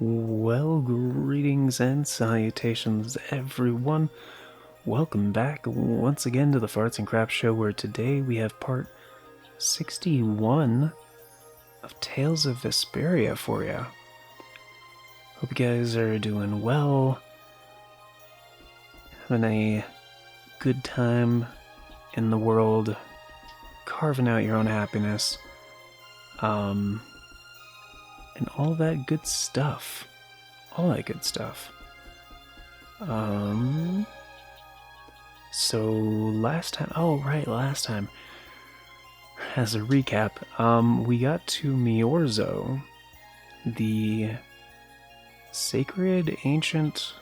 Well, greetings and salutations, everyone. Welcome back once again to the Farts and Craps Show, where today we have part 61 of Tales of Vesperia for you. Hope you guys are doing well, having a good time in the world, carving out your own happiness, and all that good stuff. All that good stuff. So last time, as a recap, we got to Miorzo, the sacred ancient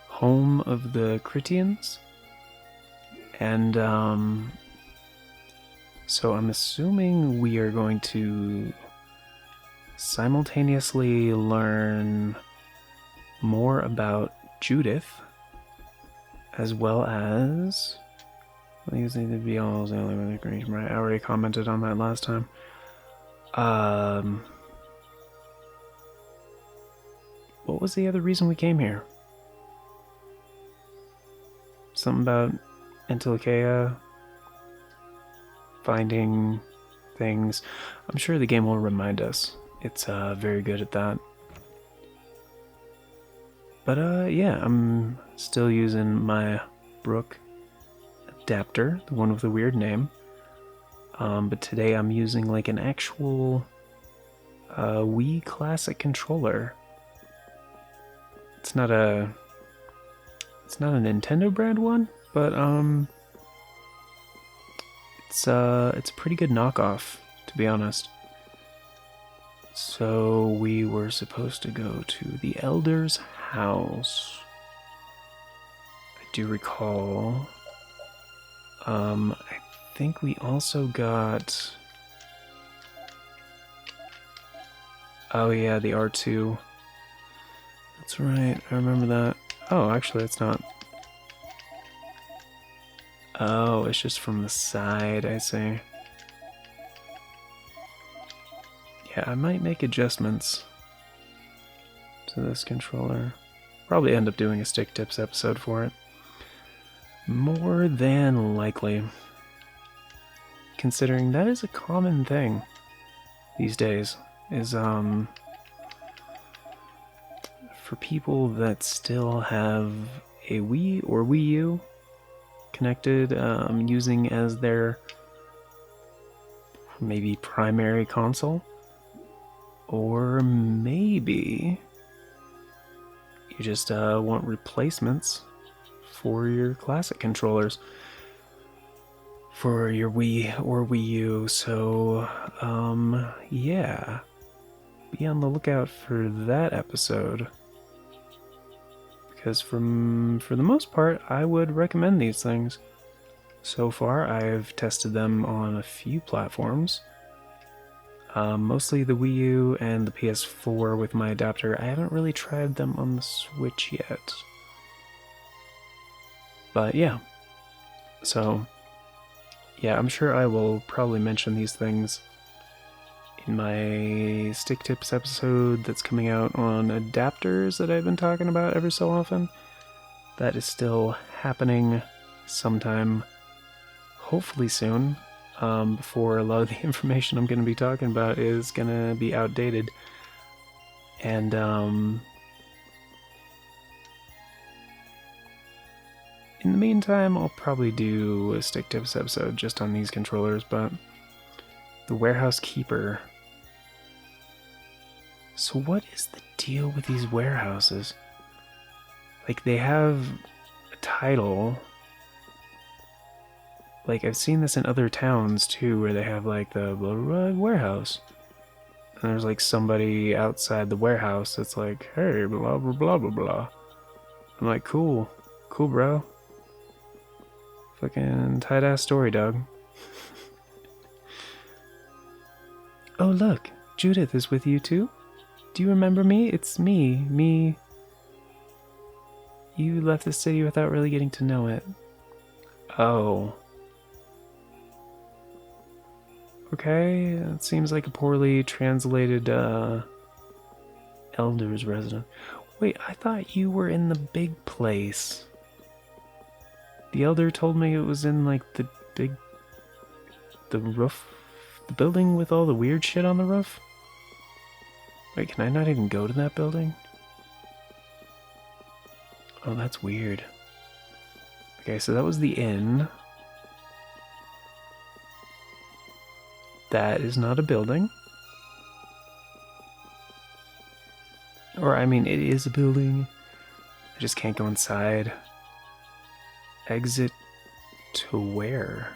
home of the Krityans, and so I'm assuming we are going to simultaneously learn more about Judith, as well as these need to be all the only way to right. I already commented on that last time. What was the other reason we came here? Something about Antilochea finding things. I'm sure the game will remind us. It's very good at that. But yeah, I'm still using my Brook adapter, the one with the weird name. But today I'm using like an actual Wii Classic controller. It's not a Nintendo brand one, but it's a pretty good knockoff, to be honest. So we were supposed to go to the Elder's house. I do recall. I think we also got... Oh yeah, the R2. That's right, I remember that. Oh, actually, it's not. Oh, it's just from the side, I see. Yeah, I might make adjustments to this controller. Probably end up doing a stick tips episode for it. More than likely. Considering that is a common thing these days, is for people that still have a Wii or Wii U connected, using as their maybe primary console, or maybe you just want replacements for your classic controllers for your Wii or Wii U. So yeah, be on the lookout for that episode, because for the most part I would recommend these things. So far I've tested them on a few platforms, mostly the Wii U and the PS4 with my adapter. I haven't really tried them on the Switch yet. But yeah, so yeah, I'm sure I will probably mention these things in my Stick Tips episode that's coming out on adapters that I've been talking about ever so often. That is still happening sometime, hopefully soon, before a lot of the information I'm going to be talking about is going to be outdated. And in the meantime, I'll probably do a Stick Tips episode just on these controllers. But the Warehouse Keeper. So what is the deal with these warehouses? Like, they have a title. Like, I've seen this in other towns too, where they have like the blah blah, blah warehouse, and there's like somebody outside the warehouse that's like, hey, blah blah blah blah blah. I'm like, cool, bro. Fucking tight ass story, dog. Oh look, Judith is with you too. Do you remember me? It's me. You left the city without really getting to know it. Oh. Okay, that seems like a poorly translated Elder's residence. Wait, I thought you were in the big place. The elder told me it was in, like, the big... the roof... the building with all the weird shit on the roof? Wait, can I not even go to that building? Oh, that's weird. Okay, so that was the inn. That is not a building. Or, I mean, it is a building. I just can't go inside. Exit to where?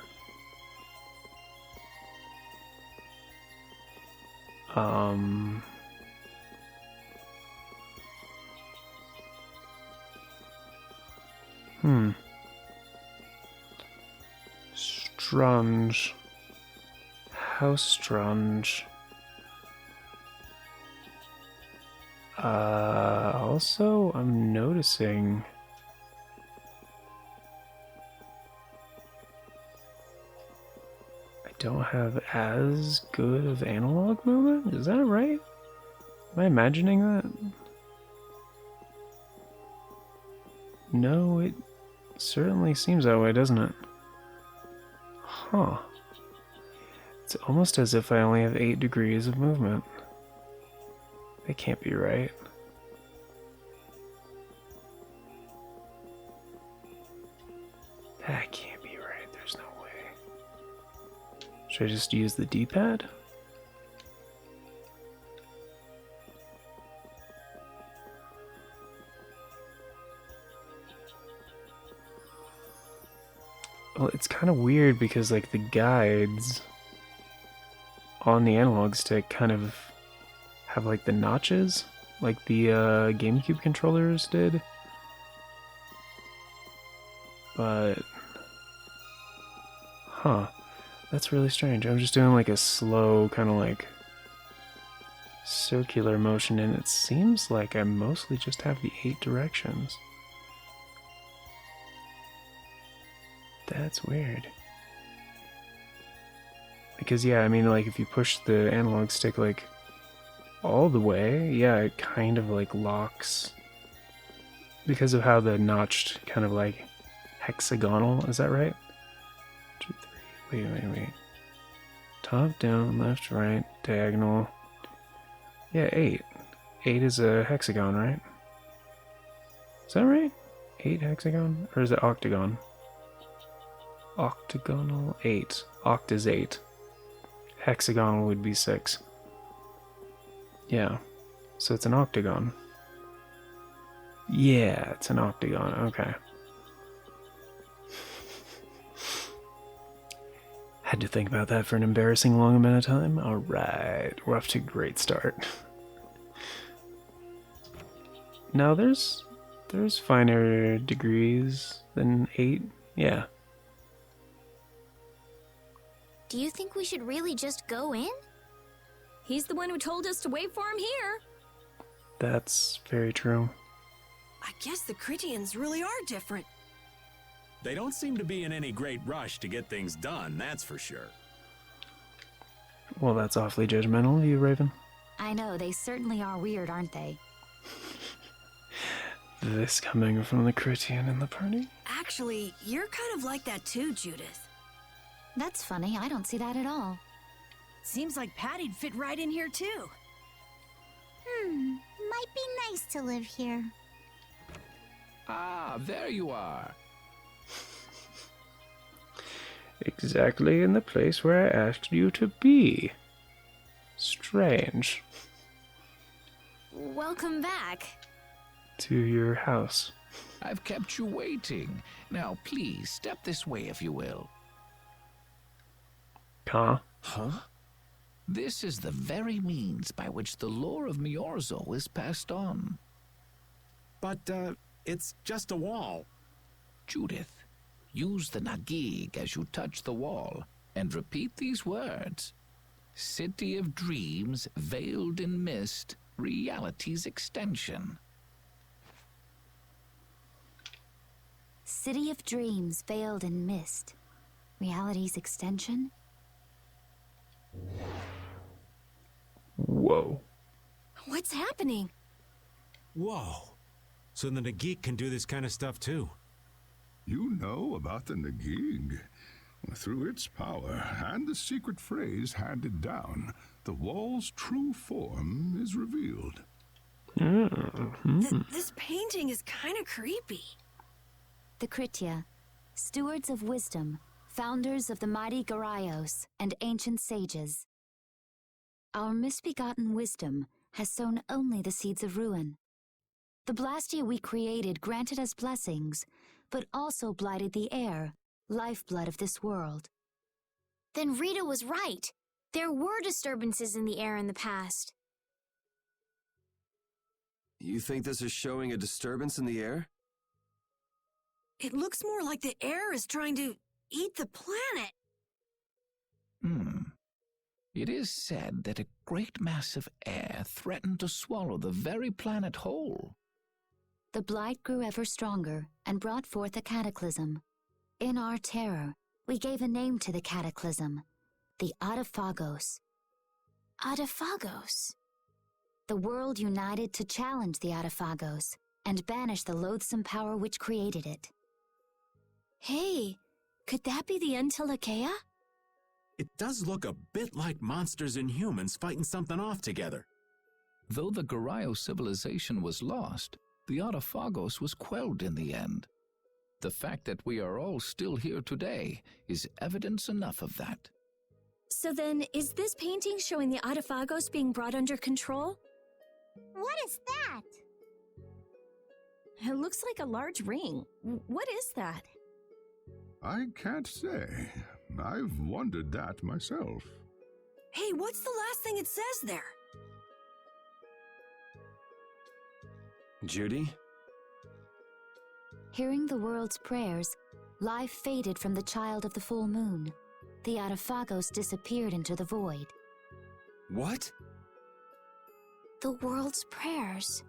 Strange. How strange. Also, I'm noticing... I don't have as good of analog movement? Is that right? Am I imagining that? No, it certainly seems that way, doesn't it? Huh. It's almost as if I only have 8 degrees of movement. That can't be right. That can't be right. There's no way. Should I just use the D-pad? Well, it's kind of weird because, like, the guides on the analog stick kind of have, like, the notches, like the GameCube controllers did. But, huh, that's really strange. I'm just doing, like, a slow kind of, like, circular motion, and it seems like I mostly just have the 8 directions. That's weird. Because, yeah, I mean, like, if you push the analog stick, like, all the way, yeah, it kind of, like, locks. Because of how the notched kind of, like, hexagonal, is that right? 2, 3, wait. Top, down, left, right, diagonal. Yeah, 8. 8 is a hexagon, right? Is that right? 8 hexagon? Or is it octagon? Octagonal 8. Oct is 8. Hexagonal would be 6. Yeah. So it's an octagon. Yeah, it's an octagon. Okay. Had to think about that for an embarrassing long amount of time. Alright, we're off to a great start. Now there's finer degrees than 8. Yeah. Do you think we should really just go in? He's the one who told us to wait for him here. That's very true. I guess the Krityans really are different. They don't seem to be in any great rush to get things done, that's for sure. Well, that's awfully judgmental of you, Raven. I know, they certainly are weird, aren't they? This coming from the Krityan in the party? Actually, you're kind of like that too, Judith. That's funny, I don't see that at all. Seems like Patty'd fit right in here too. Might be nice to live here. Ah, there you are. Exactly in the place where I asked you to be. Strange. Welcome back. To your house. I've kept you waiting. Now, please, step this way if you will. Huh? This is the very means by which the lore of Miorzo is passed on. But, it's just a wall. Judith, use the Nagig as you touch the wall and repeat these words. City of dreams, veiled in mist, reality's extension. City of dreams veiled in mist. Reality's extension? Whoa. What's happening? Whoa. So the Nagik can do this kind of stuff too. You know about the Nagig. Through its power and the secret phrase handed down, the wall's true form is revealed. This painting is kind of creepy. The Kritya, stewards of wisdom, founders of the mighty Garayos and ancient sages. Our misbegotten wisdom has sown only the seeds of ruin. The Blastia we created granted us blessings, but also blighted the air, lifeblood of this world. Then Rita was right. There were disturbances in the air in the past. You think this is showing a disturbance in the air? It looks more like the air is trying to eat the planet. It is said that a great mass of air threatened to swallow the very planet whole. The blight grew ever stronger and brought forth a cataclysm. In our terror, we gave a name to the cataclysm, the Adaphagos. Adaphagos. The world united to challenge the Adaphagos and banish the loathsome power which created it. Hey, could that be the Untilakea? It does look a bit like monsters and humans fighting something off together. Though the Garayo civilization was lost, the Adaphagos was quelled in the end. The fact that we are all still here today is evidence enough of that. So then, is this painting showing the Adaphagos being brought under control? What is that? It looks like a large ring. What is that? I can't say. I've wondered that myself. Hey, what's the last thing it says there? Judy? Hearing the world's prayers, life faded from the child of the full moon. The Adaphagos disappeared into the void. What? The world's prayers.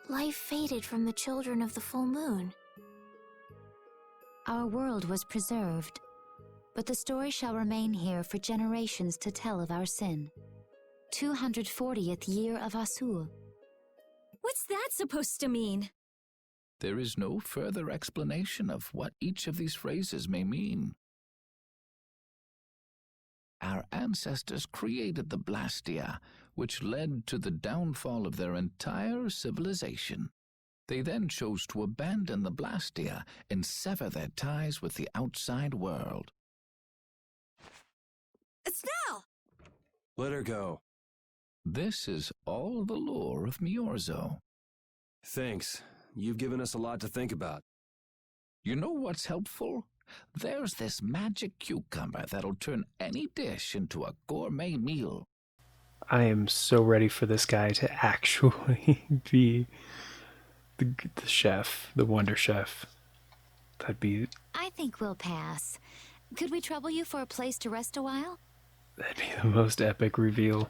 Life faded from the children of the full moon. Our world was preserved, but the story shall remain here for generations to tell of our sin. 240th year of Asul. What's that supposed to mean? There is no further explanation of what each of these phrases may mean. Our ancestors created the Blastia, which led to the downfall of their entire civilization. They then chose to abandon the Blastia and sever their ties with the outside world. Estelle! Let her go. This is all the lore of Miorzo. Thanks. You've given us a lot to think about. You know what's helpful? There's this magic cucumber that'll turn any dish into a gourmet meal. I am so ready for this guy to actually be the chef, the wonder chef. That'd be I think we'll pass. Could we trouble you for a place to rest a while? that'd be the most epic reveal.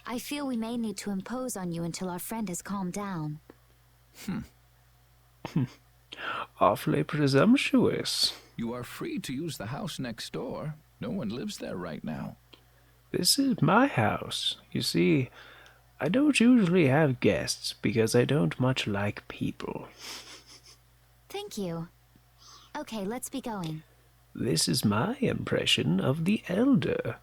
I feel we may need to impose on you until our friend has calmed down. Awfully presumptuous. You are free to use the house next door. No one lives there right now. This is my house. You see, I don't usually have guests because I don't much like people. Thank you. Okay, let's be going. This is my impression of the Elder.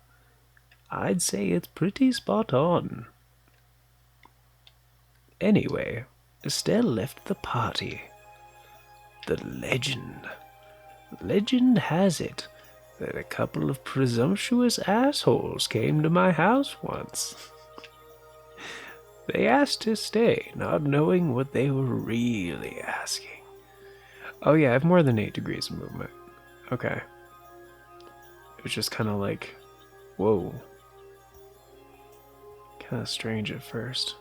I'd say it's pretty spot on. Anyway, Estelle left the party. The legend has it that a couple of presumptuous assholes came to my house once. They asked to stay, not knowing what they were really asking. Oh yeah, I have more than 8 degrees of movement. Okay. It was just kind of like, whoa. Kind of strange at first.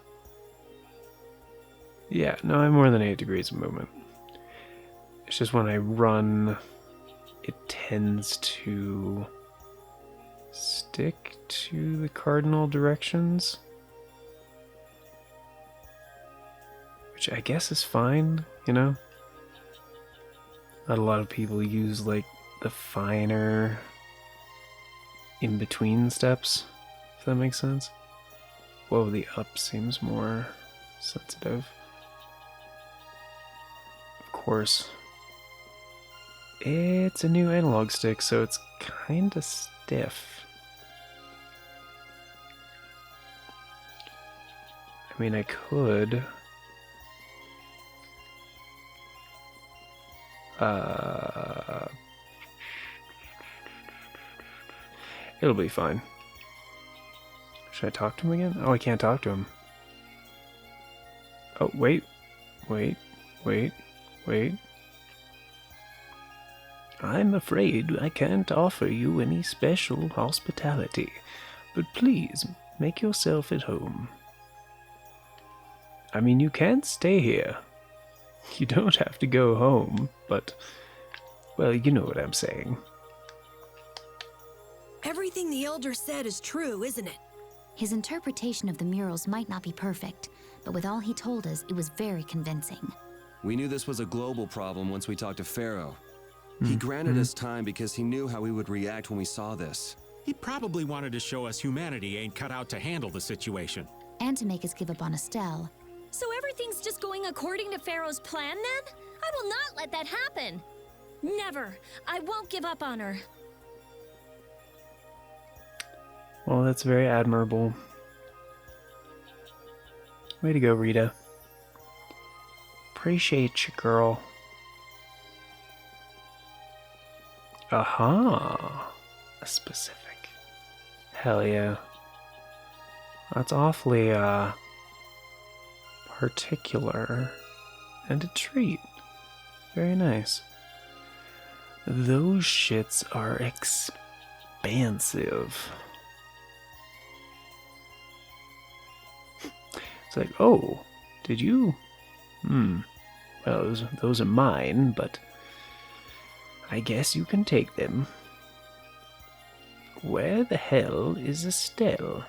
Yeah, no, I have more than 8 degrees of movement. It's just when I run, it tends to stick to the cardinal directions. Which I guess is fine, you know? Not a lot of people use, like, the finer in-between steps, if that makes sense. Whoa, the up seems more sensitive. Of course. It's a new analog stick, so it's kinda stiff. I mean, I could... It'll be fine. Should I talk to him again? Oh, I can't talk to him. Oh, wait. I'm afraid I can't offer you any special hospitality, but please make yourself at home. I mean, you can stay here. You don't have to go home, but, well, you know what I'm saying. Everything the Elder said is true, isn't it? His interpretation of the murals might not be perfect, but with all he told us, it was very convincing. We knew this was a global problem once we talked to Pharaoh. He granted us time because he knew how we would react when we saw this. He probably wanted to show us humanity ain't cut out to handle the situation. And to make us give up on Estelle. So everything's just going according to Pharaoh's plan then? I will not let that happen. Never. I won't give up on her. Well, that's very admirable. Way to go, Rita. Appreciate you, girl. Aha! Specific. Hell yeah. That's awfully, particular. And a treat. Very nice. Those shits are expansive. It's like, oh, did you? Well, those are mine, but I guess you can take them. Where the hell is Estelle?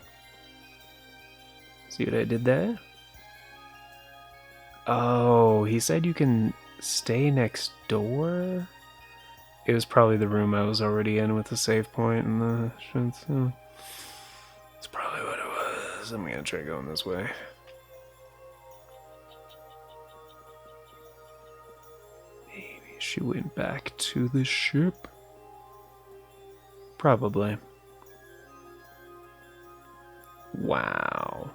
See what I did there? Oh, he said you can stay next door? It was probably the room I was already in with the save point and the shit, so that's probably what it was. I'm gonna try going this way. Maybe she went back to the ship. Probably. Wow.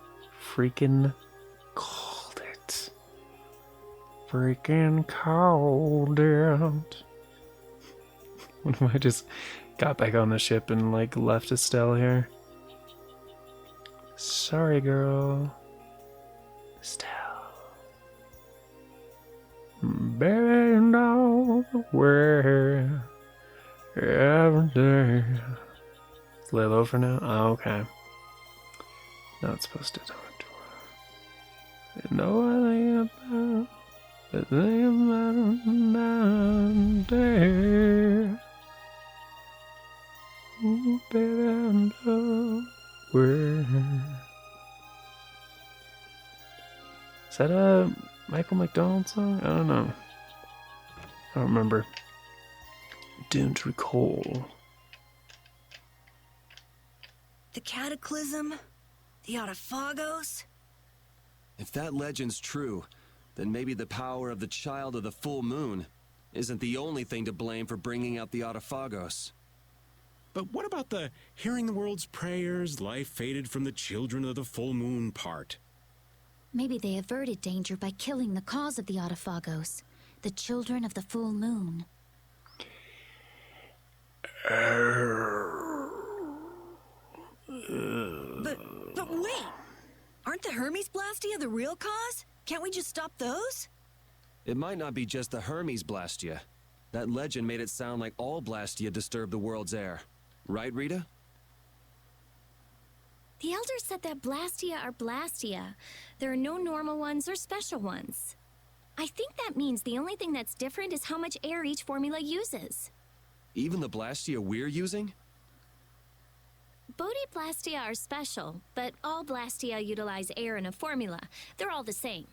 Freaking called it. Freaking called it. What if I just got back on the ship and, like, left Estelle here? Sorry, girl. Estelle. Baby, know where every day. Let's lay low for now? Oh, okay. Not supposed to talk to her. You know what I think about the thing about night day. Ooh, baby, I know where. Is that a Michael McDonald song? I don't know. I don't remember. Don't recall. The Cataclysm? The Autophagos? If that legend's true, then maybe the power of the Child of the Full Moon isn't the only thing to blame for bringing out the Autophagos. But what about the hearing the world's prayers, life faded from the children of the full moon part? Maybe they averted danger by killing the cause of the Autophagos, the children of the full moon. But wait! Aren't the Hermes Blastia the real cause? Can't we just stop those? It might not be just the Hermes Blastia. That legend made it sound like all Blastia disturb the world's air. Right, Rita? The Elder said that Blastia are Blastia. There are no normal ones or special ones. I think that means the only thing that's different is how much air each formula uses. Even the Blastia we're using? Bodhi Blastia are special, but all Blastia utilize air in a formula. They're all the same.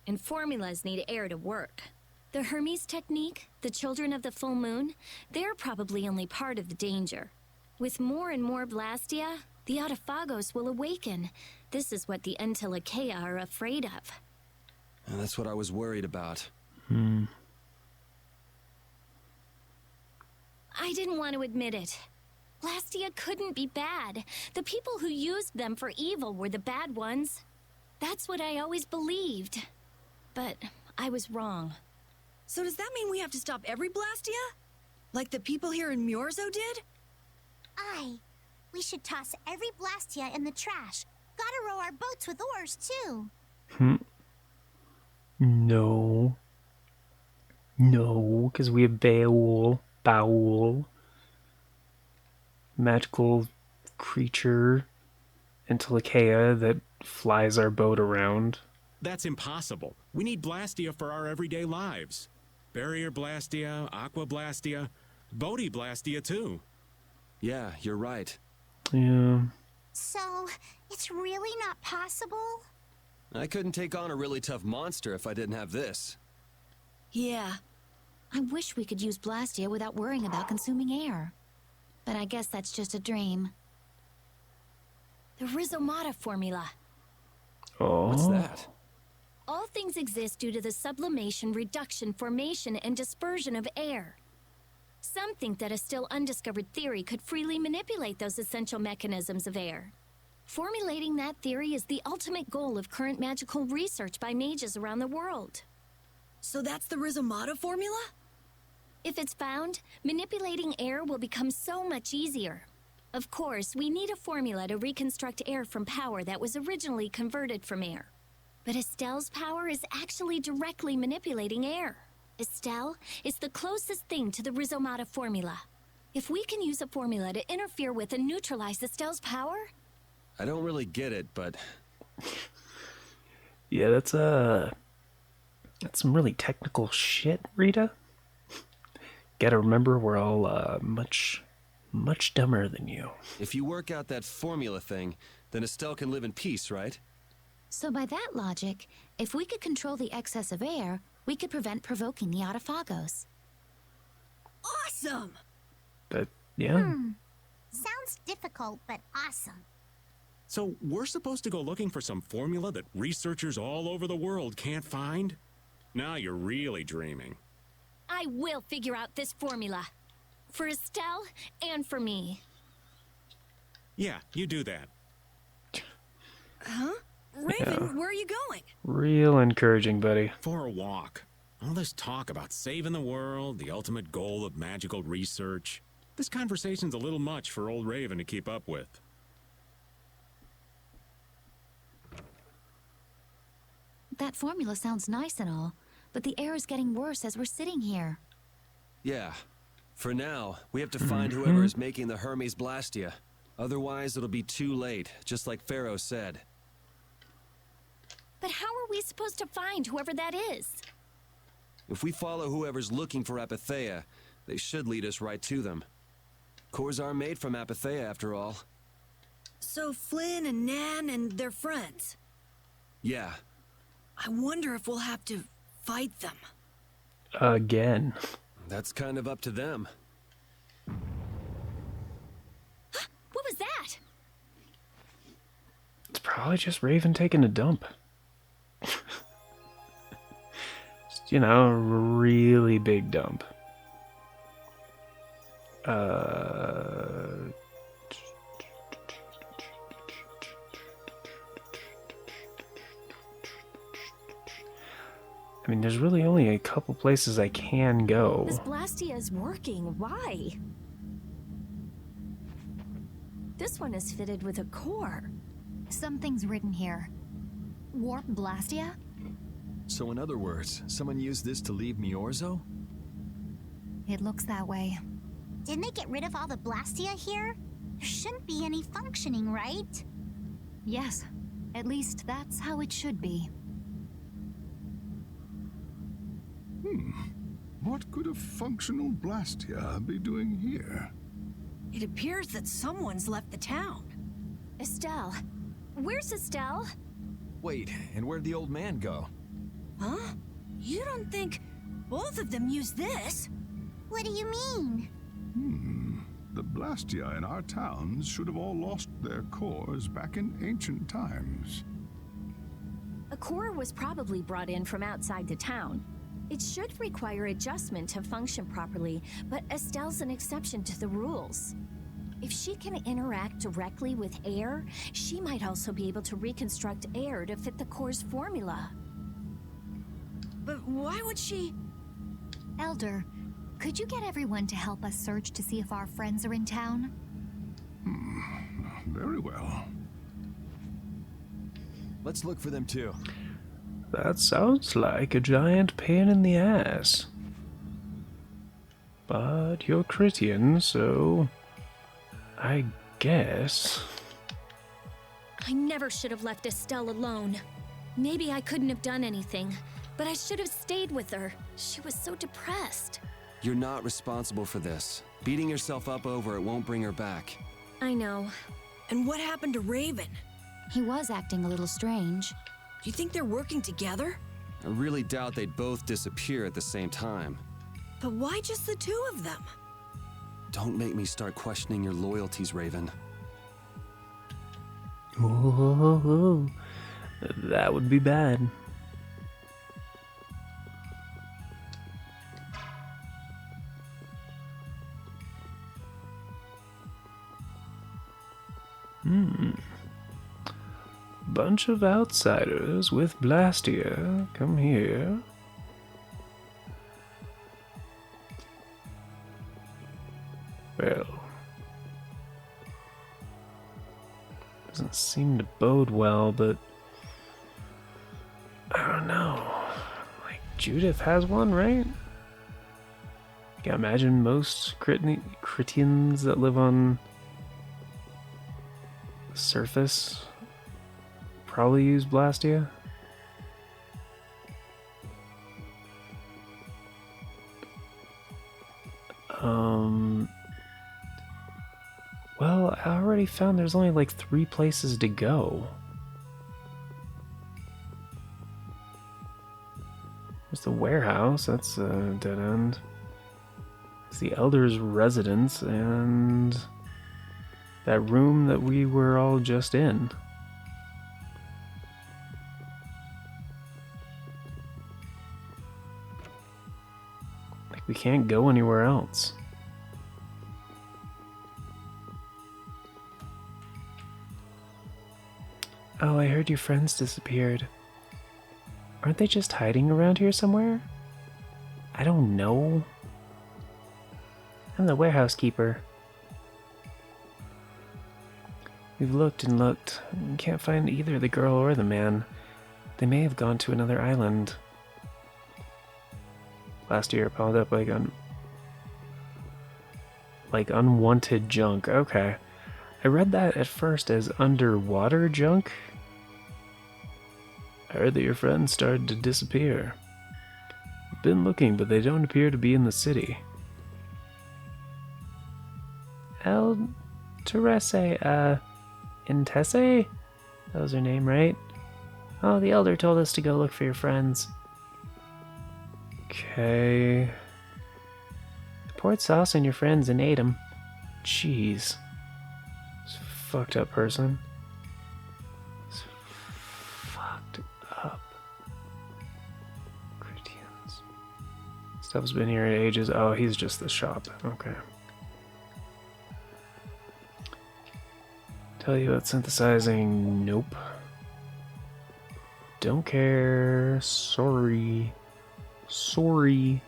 And formulas need air to work. The Hermes technique, the children of the full moon, they're probably only part of the danger. With more and more Blastia, The Autophagos will awaken. This is what the Entelekea are afraid of. And that's what I was worried about. I didn't want to admit it. Blastia couldn't be bad. The people who used them for evil were the bad ones. That's what I always believed. But I was wrong. So does that mean we have to stop every Blastia? Like the people here in Myorzo did? Aye. We should toss every Blastia in the trash. Gotta row our boats with oars, too. No. No, because we have Baul. Magical creature, Entelekea, that flies our boat around. That's impossible. We need Blastia for our everyday lives. Barrier Blastia, Aqua Blastia, Boaty Blastia too. Yeah, you're right. Yeah. So, it's really not possible? I couldn't take on a really tough monster if I didn't have this. Yeah. I wish we could use Blastia without worrying about consuming air. But I guess that's just a dream. The Rhizomata formula. Oh. What's that? All things exist due to the sublimation, reduction, formation, and dispersion of air. Some think that a still undiscovered theory could freely manipulate those essential mechanisms of air. Formulating that theory is the ultimate goal of current magical research by mages around the world. So that's the Rhizomata formula? If it's found, manipulating air will become so much easier. Of course, we need a formula to reconstruct air from power that was originally converted from air. But Estelle's power is actually directly manipulating air. Estelle is the closest thing to the Rhizomata formula. If we can use a formula to interfere with and neutralize Estelle's power... I don't really get it, but... Yeah, that's some really technical shit, Rita. Gotta remember, we're all much dumber than you. If you work out that formula thing, then Estelle can live in peace, right? So by that logic, if we could control the excess of air, we could prevent provoking the Autophagos. Awesome! But, yeah. Sounds difficult, but awesome. So we're supposed to go looking for some formula that researchers all over the world can't find? Now you're really dreaming. I will figure out this formula. For Estelle and for me. Yeah, you do that. Huh? Raven, where are you going? Real encouraging, buddy. For a walk. All this talk about saving the world, the ultimate goal of magical research. This conversation's a little much for old Raven to keep up with. That formula sounds nice and all, but the air is getting worse as we're sitting here. Yeah. For now, we have to find whoever is making the Hermes Blastia. Otherwise, it'll be too late, just like Pharaoh said. But how are we supposed to find whoever that is? If we follow whoever's looking for Apatheia, they should lead us right to them. Cores are made from Apatheia, after all. So Flynn and Nan and their friends. Yeah. I wonder if we'll have to fight them. Again. That's kind of up to them. What was that? It's probably just Raven taking a dump. Just, you know, a really big dump. I mean, there's really only a couple places I can go. This Blastia is working. Why? This one is fitted with a core. Something's written here. Warp Blastia? So in other words, someone used this to leave Myorzo? It looks that way. Didn't they get rid of all the Blastia here? There shouldn't be any functioning, right? Yes. At least that's how it should be. What could a functional Blastia be doing here? It appears that someone's left the town. Estelle. Where's Estelle? Wait, and where'd the old man go? Huh? You don't think both of them used this? What do you mean? The Blastia in our towns should have all lost their cores back in ancient times. A core was probably brought in from outside the town. It should require adjustment to function properly, but Estelle's an exception to the rules. If she can interact directly with air, she might also be able to reconstruct air to fit the core's formula. But why would she... Elder, could you get everyone to help us search to see if our friends are in town? Very well. Let's look for them too. That sounds like a giant pain in the ass. But you're Krityan, so I guess. I never should have left Estelle alone. Maybe I couldn't have done anything, but I should have stayed with her. She was so depressed. You're not responsible for this. Beating yourself up over it won't bring her back. I know. And what happened to Raven? He was acting a little strange. Do you think they're working together? I really doubt they'd both disappear at the same time. But why just the two of them? Don't make me start questioning your loyalties, Raven. Whoa, that would be bad. Bunch of outsiders with Blastia. Come here. Well, doesn't seem to bode well, but I don't know. Like, Judith has one, right? You can imagine most Krityans that live on the surface probably use Blastia. Well, I already found there's only like 3 places to go. There's the warehouse, that's a dead end. There's the Elder's residence, and that room that we were all just in. Like, we can't go anywhere else. Oh, I heard your friends disappeared. Aren't they just hiding around here somewhere? I don't know. I'm the warehouse keeper. We've looked and looked, and can't find either the girl or the man. They may have gone to another island. Last year it popped up like unwanted junk. Okay. I read that at first as underwater junk. I heard that your friends started to disappear. I've been looking, but they don't appear to be in the city. El Terese, Intesse? That was her name, right? Oh, the Elder told us to go look for your friends. Okay. Poured sauce on your friends and ate them. Jeez. This fucked up person. This fucked up. Krityans. Stuff's been here ages. Oh, he's just the shop. Okay. Tell you about synthesizing. Nope. Don't care. Sorry. Sorry.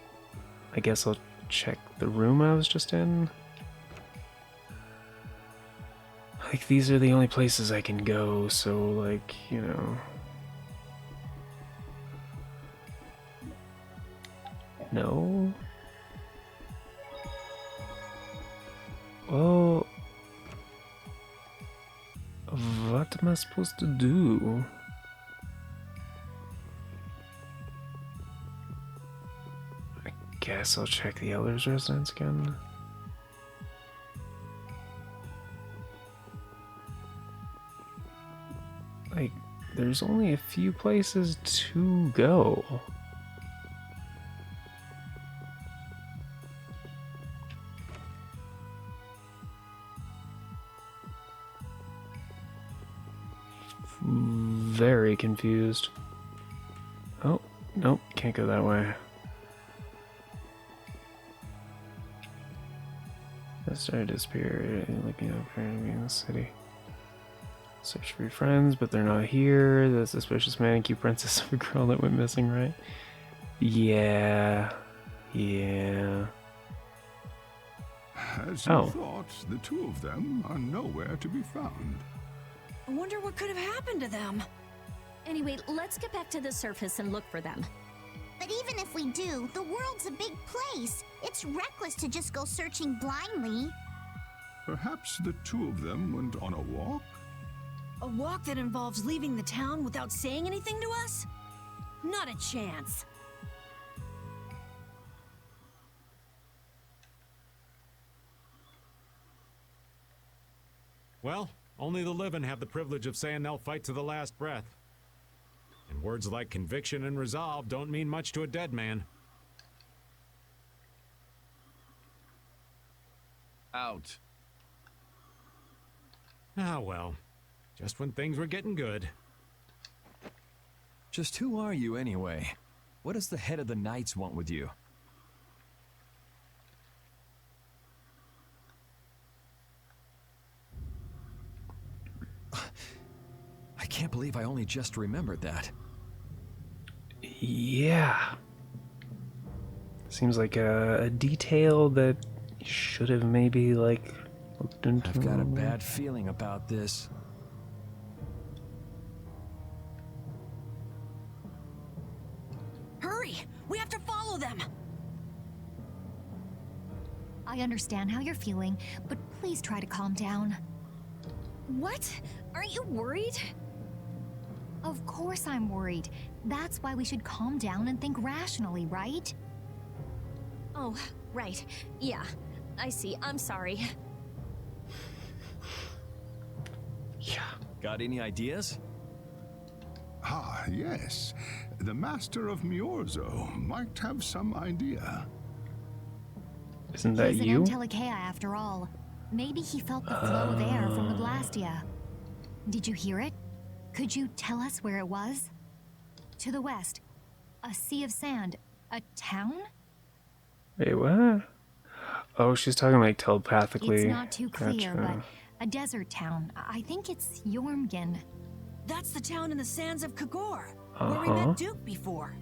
I guess I'll check the room I was just in. Like, these are the only places I can go, so, like, you know. No? Well, what am I supposed to do? I guess I'll check the Elder's residence again. Like, there's only a few places to go. very confused. Oh, nope, can't go that way. I started to disappear, looking up apparently in the city. Search for your friends, but they're not here. The suspicious man, cute princess of a girl that went missing, right? Yeah. Yeah. As you thought, the two of them are nowhere to be found. I wonder what could have happened to them. Anyway, let's get back to the surface and look for them. But even if we do, the world's a big place. It's reckless to just go searching blindly. Perhaps the two of them went on a walk? A walk that involves leaving the town without saying anything to us? Not a chance. Well, only the living have the privilege of saying they'll fight to the last breath. And words like conviction and resolve don't mean much to a dead man. Out. Ah, well. Just when things were getting good. Just who are you anyway? What does the head of the Knights want with you? I can't believe I only just remembered that. Yeah. Seems like a detail that should have maybe, like, looked into. I've got a bad feeling about this. Hurry! We have to follow them! I understand how you're feeling, but please try to calm down. What? Aren't you worried? Of course I'm worried. That's why we should calm down and think rationally, right? Oh, right. Yeah, I see. I'm sorry. Yeah. Got any ideas? Ah, yes. The Master of Miorzo might have some idea. Isn't that He's you? an Antelikeia after all. Maybe he felt the flow of air from the Blastia. Did you hear it? Could you tell us where it was? To the west. A sea of sand. A town? Wait, what? Oh, she's talking like telepathically. It's not too clear, Gotcha. but a desert town. I think it's Jormgen. That's the town in the sands of Kagor, where we met Duke before.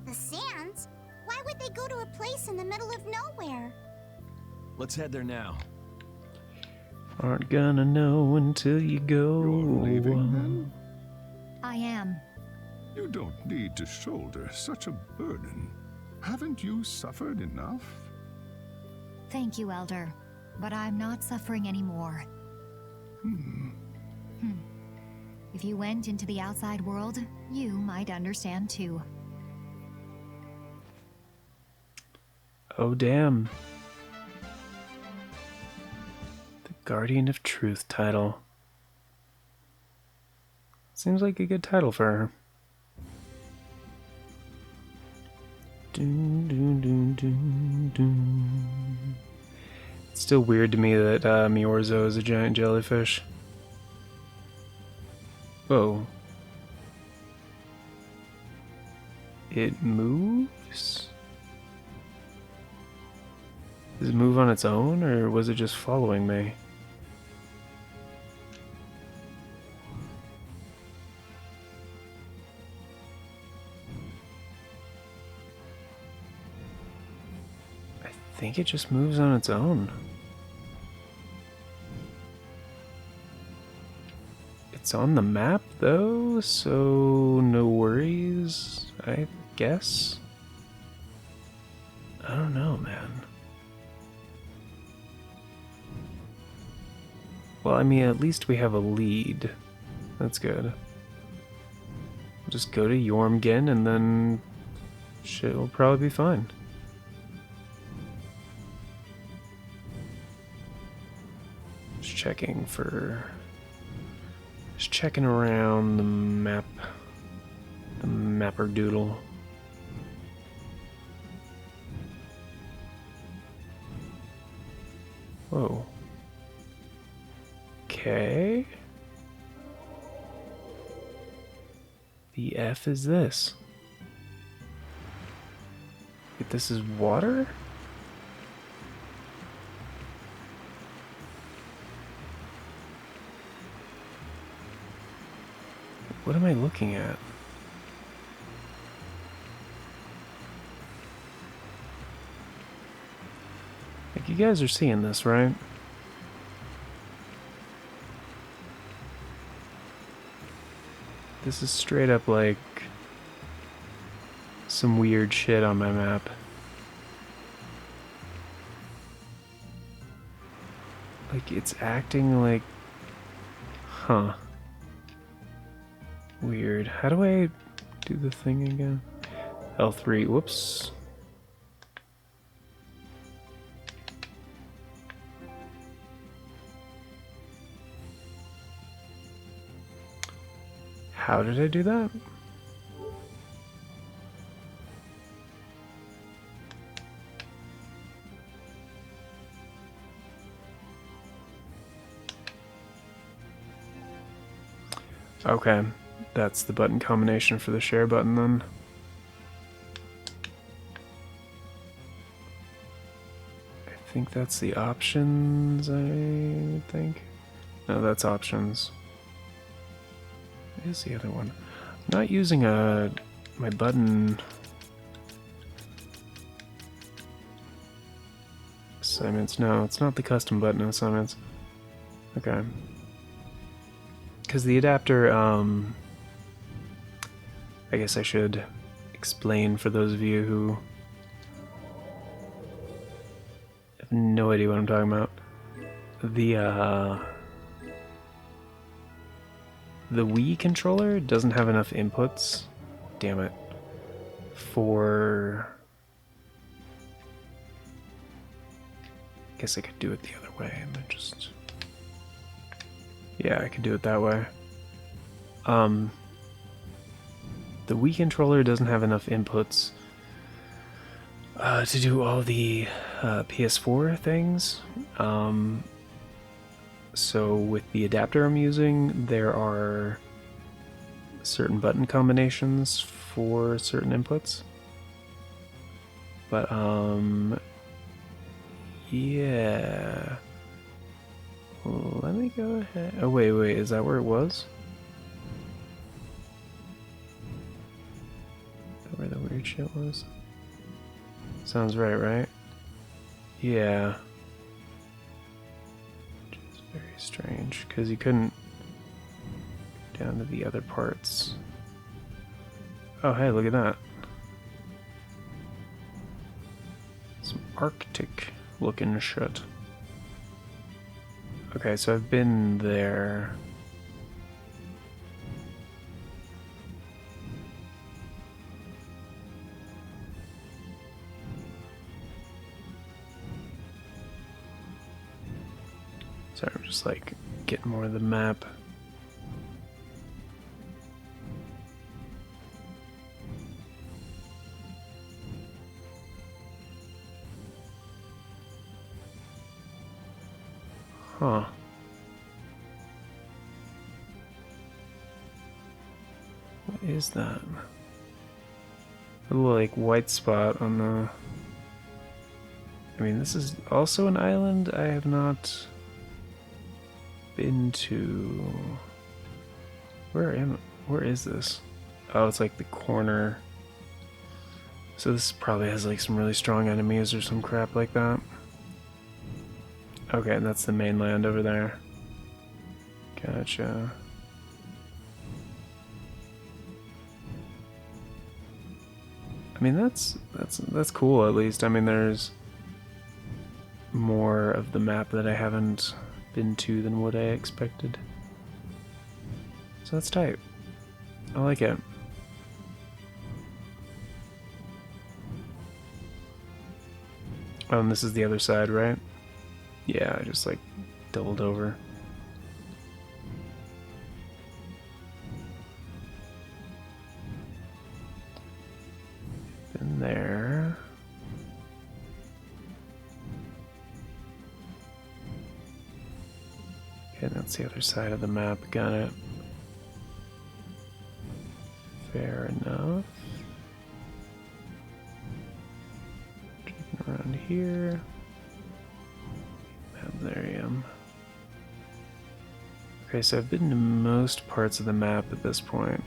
The sands? Why would they go to a place in the middle of nowhere? Let's head there now. Aren't gonna know until you go. You're leaving then? I am. You don't need to shoulder such a burden. Haven't you suffered enough? Thank you, Elder. But I'm not suffering anymore. If you went into the outside world, you might understand too. Oh, damn. The Guardian of Truth title. Seems like a good title for her. Dun, dun, dun, dun, dun. It's still weird to me that Miorzo is a giant jellyfish. Whoa. It moves? Does it move on its own, or was it just following me? I think it just moves on its own. It's on the map, though, so no worries, I guess? I don't know, man. Well, I mean, at least we have a lead. That's good. Just go to Jormgen, and then shit will probably be fine. Just checking for... Just checking around the map. The mapper doodle. Whoa. Okay. the F is this? Wait, this is water? What am I looking at? Like, you guys are seeing this, right? This is straight up like some weird shit on my map. Like, it's acting like... Huh. Weird. How do I do the thing again? L3. Whoops. How did I do that? Okay, that's the button combination for the share button then. I think that's the options, I think. No, that's options. What is the other one? I'm not using my button assignments. No, it's not the custom button assignments. Okay. Because the adapter, I guess I should explain for those of you who have no idea what I'm talking about. The Wii controller doesn't have enough inputs, damn it, for... I guess I could do it the other way and then just... Yeah, I could do it that way. The Wii controller doesn't have enough inputs to do all the PS4 things. So with the adapter I'm using, there are certain button combinations for certain inputs. But, yeah. Let me go ahead. Oh, wait, is that where it was? Is that where the weird shit was? Sounds right? Yeah. Which is very strange, because you couldn't go down to the other parts. Oh, hey, look at that. Some Arctic looking shit. Okay, so I've been there. Sorry, I'm just like getting more of the map. Huh. What is that? A little like white spot on the... I mean, this is also an island I have not been to. Where is this? Oh, it's like the corner. So this probably has like some really strong enemies or some crap like that. Okay, and that's the mainland over there. Gotcha. I mean, that's cool at least. I mean, there's more of the map that I haven't been to than what I expected. So that's tight. I like it. Oh, and this is the other side, right? Yeah, I just like doubled over. Been there. Okay, that's the other side of the map. Got it. here. There I am. Okay, so I've been to most parts of the map at this point.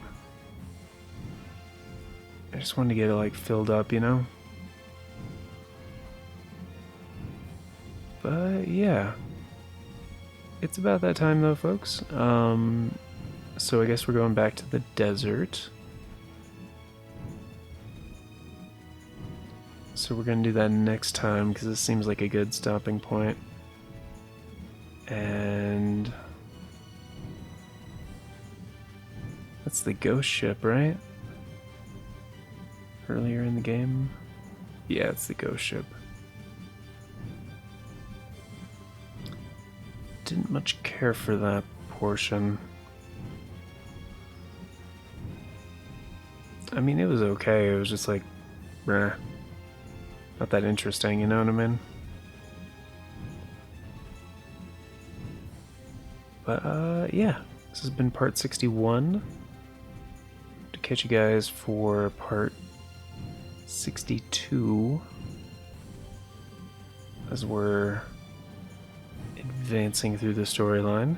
I just wanted to get it like filled up, you know? But yeah. It's about that time though, folks. So I guess we're going back to the desert. So we're gonna do that next time because this seems like a good stopping point. And that's the ghost ship, right? Earlier in the game? Yeah, it's the ghost ship. Didn't much care for that portion. I mean, it was okay. It was just like, bruh. Not that interesting, you know what I mean? But, yeah. This has been part 61. To catch you guys for part 62. As we're advancing through the storyline.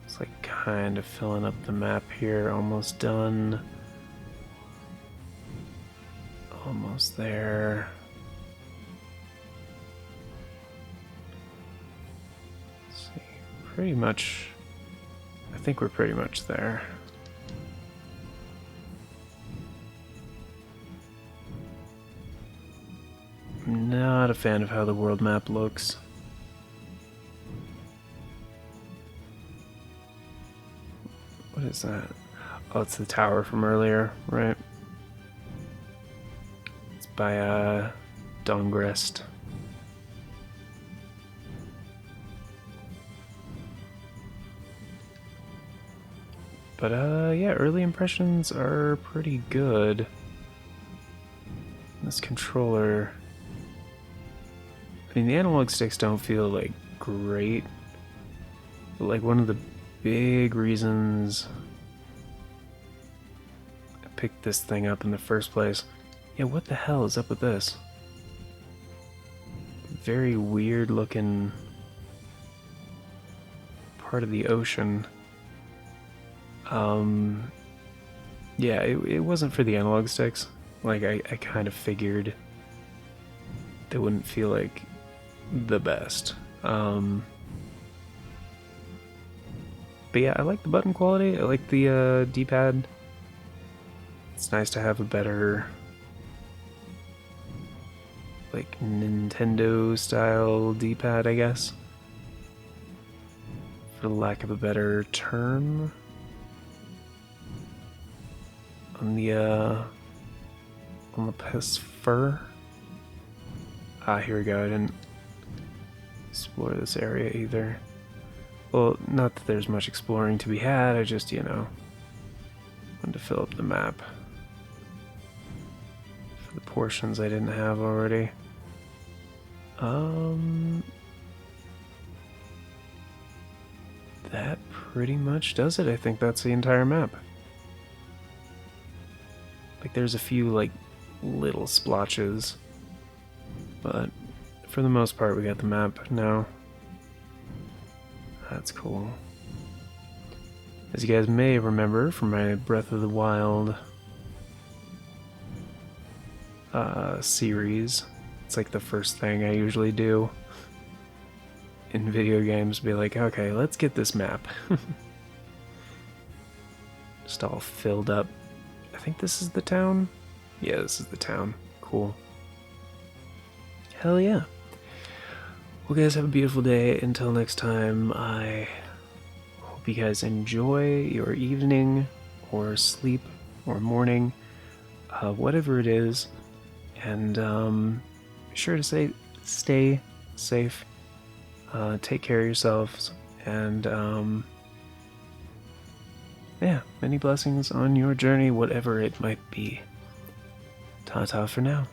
It's like kind of filling up the map here. Almost done. Almost there. Let's see. Pretty much. I think we're pretty much there. I'm not a fan of how the world map looks. What is that? Oh, it's the tower from earlier, right? It's by, Dongrest. But, yeah, early impressions are pretty good. This controller... I mean, the analog sticks don't feel, like, great. But, like, one of the big reasons I picked this thing up in the first place... Yeah, what the hell is up with this? Very weird looking part of the ocean. Yeah, it wasn't for the analog sticks. Like, I kind of figured they wouldn't feel like the best. But yeah, I like the button quality. I like the D-pad. It's nice to have a better, like, Nintendo style D-pad, I guess, for lack of a better term. On the PS4. Ah, here we go. I didn't explore this area either. Well, not that there's much exploring to be had, I just, you know, wanted to fill up the map for the portions I didn't have already. That pretty much does it. I think that's the entire map. Like, there's a few, like, little splotches, but for the most part, we got the map now. That's cool. As you guys may remember from my Breath of the Wild series, it's like the first thing I usually do in video games, be like, okay, let's get this map. Just all filled up. I think this is the town? Yeah, this is the town. Cool. Hell yeah. Well, guys, have a beautiful day. Until next time, I hope you guys enjoy your evening, or sleep, or morning, whatever it is. And be sure to stay safe, take care of yourselves, and yeah, many blessings on your journey, whatever it might be. Ta-ta for now.